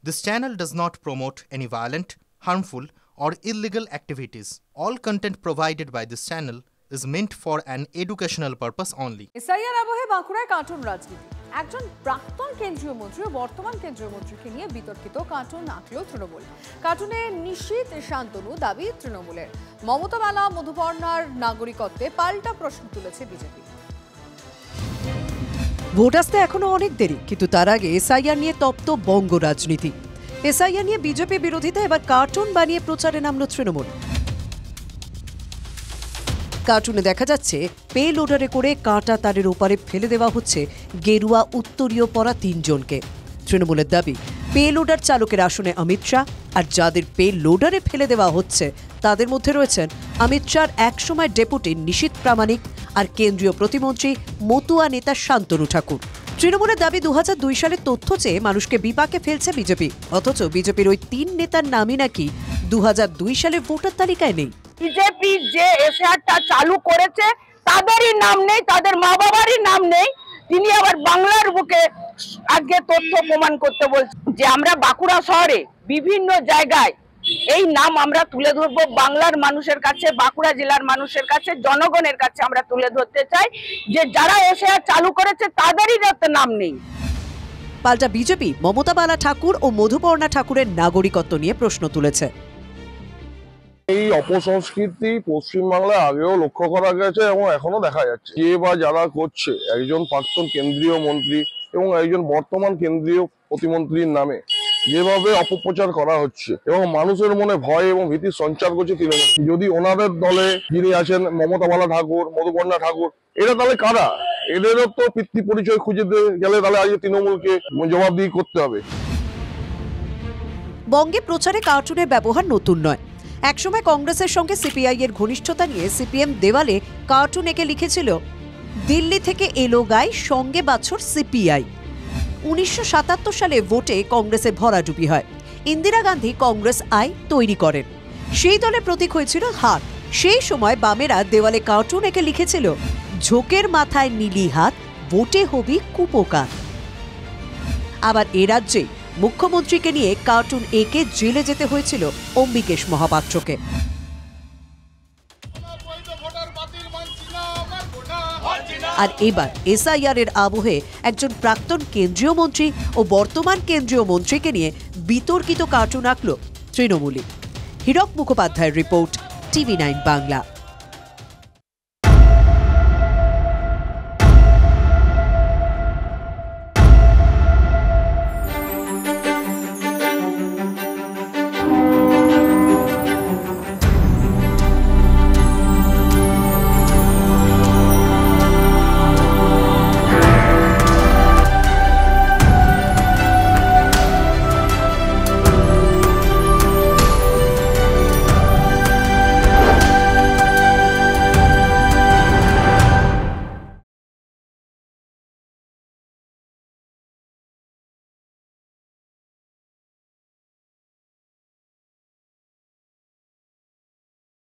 This channel does not promote any violent, harmful, or illegal activities. All content provided by this channel is meant for an educational purpose only. SIR আবহে বাঁকুড়ায় cartoon রাজনীতি। একজন প্রাক্তন কেন্দ্রীয় মন্ত্রী ও বর্তমান কেন্দ্রীয় মন্ত্রীকে নিয়ে বিতর্কিত কার্টুন আঁকল তৃণমূল। কার্টুনে নিশীথ শান্তনু দাবি তৃণমূলের। মমতা বালা মধুপর্ণার নাগরিকত্বে পাল্টা প্রশ্ন তুলেছে বিজেপি। ভোট আসতে এখনো অনেক দেরি, কিন্তু তার আগে এসআইআর নিয়ে তপ্ত বঙ্গ রাজনীতি। এসআইআর নিয়ে বিজেপি বিরোধিতা, এবার কার্টুন বানিয়ে প্রচারে নামল তৃণমূল। কার্টুনে দেখা যাচ্ছে পে লোডারে করে কাঁটা তারের ওপারে ফেলে দেওয়া হচ্ছে গেরুয়া উত্তরীয় পরা ৩ জনকে। তৃণমূলের দাবি, পে লোডার চালকের আসনে অমিত শাহ, আর যাদের পে লোডারে ফেলে দেওয়া হচ্ছে তাদের মধ্যে রয়েছেন অমিত শাহর একসময় ডেপুটি নিশীথ প্রামাণিক আর কেন্দ্রীয় প্রতিমন্ত্রী মতুয়া নেতা শান্তনু ঠাকুর। তৃণমূলের দাবি ২০০২ সালের তথ্য চেয়ে মানুষকে বিপাকে ফেলছে বিজেপি, অথচ বিজেপির ওই ৩ নেতার নামই নাকি ২০০২ সালের ভোটার তালিকায় নেই। বিজেপি যে এসআইআরটা চালু করেছে তাদেরই নাম নেই, তাদের মা বাবারই নাম নেই। তিনি আবার বাংলার বুকে আজকে তথ্য প্রমাণ করতে বলছে যে আমরা বাঁকুড়া শহরে বিভিন্ন জায়গায় এই নাম আমরা তুলে ধরবো, বাংলার মানুষের কাছে, বাঁকুড়া জেলার মানুষের কাছে, জনগণের কাছে আমরা তুলে ধরতে চাই যে যারা এসআইআর চালু করেছে তাদেরই যাতে নাম নেই। পাল্টা বিজেপি মমতা বালা ঠাকুর ও মধুপর্ণা ঠাকুরের নাগরিকত্ব নিয়ে প্রশ্ন তুলেছে। এই অপসংস্কৃতি পশ্চিমবাংলায় আগেও লক্ষ্য করা গেছে এবং এখনো দেখা যাচ্ছে। যে বা যারা করছে, একজন প্রাক্তন কেন্দ্রীয় মন্ত্রী এবং একজন বর্তমান কেন্দ্রীয় প্রতিমন্ত্রীর নামে যেভাবে অপপ্রচার করা হচ্ছে এবং মানুষের মনে ভয় এবং ভীতির সঞ্চার করছে তৃণমূল। যদি ওনাদের দলে যিনি আছেন মমতা বালা ঠাকুর, মধুপর্ণা ঠাকুর, এরা তাহলে কারা? এদেরও তো পিতৃ পরিচয় খুঁজে গেলে তাহলে আজকে তৃণমূলকে জবাবদিহি করতে হবে। বঙ্গে প্রচারে কার্টুনের ব্যবহার নতুন নয়। একসময় কংগ্রেসের সঙ্গে সিপিআই এর ঘনিষ্ঠতা নিয়ে সিপিএম দেওয়ালে কার্টুন এঁকে লিখেছিল, দিল্লি থেকে এলো গাই সঙ্গে বাছর সিপিআই। ১৯৭৭ সালে ভোটে কংগ্রেসে ভরাডুবি হয়। ইন্দিরা গান্ধী কংগ্রেস আই তৈরি করেন। সেই দলের প্রতীক হয়েছিল হাত। সেই সময় বামেরা দেওয়ালে কার্টুন এঁকে লিখেছিল, ঝোঁকের মাথায় নীলি হাত, ভোটে হবি কুপোকাত। আবার এ রাজ্যে মুখ্যমন্ত্রীকে নিয়ে কার্টুন এঁকে জেলে যেতে হয়েছিল অম্বিকেশ মহাপাত্রকে। আর এবার এসআইআর এর আবহে একজন প্রাক্তন কেন্দ্রীয় মন্ত্রী ও বর্তমান কেন্দ্রীয় মন্ত্রীকে নিয়ে বিতর্কিত কার্টুন আঁকল তৃণমূলী। হীরক মুখোপাধ্যায়ের রিপোর্ট, টিভি9 বাংলা।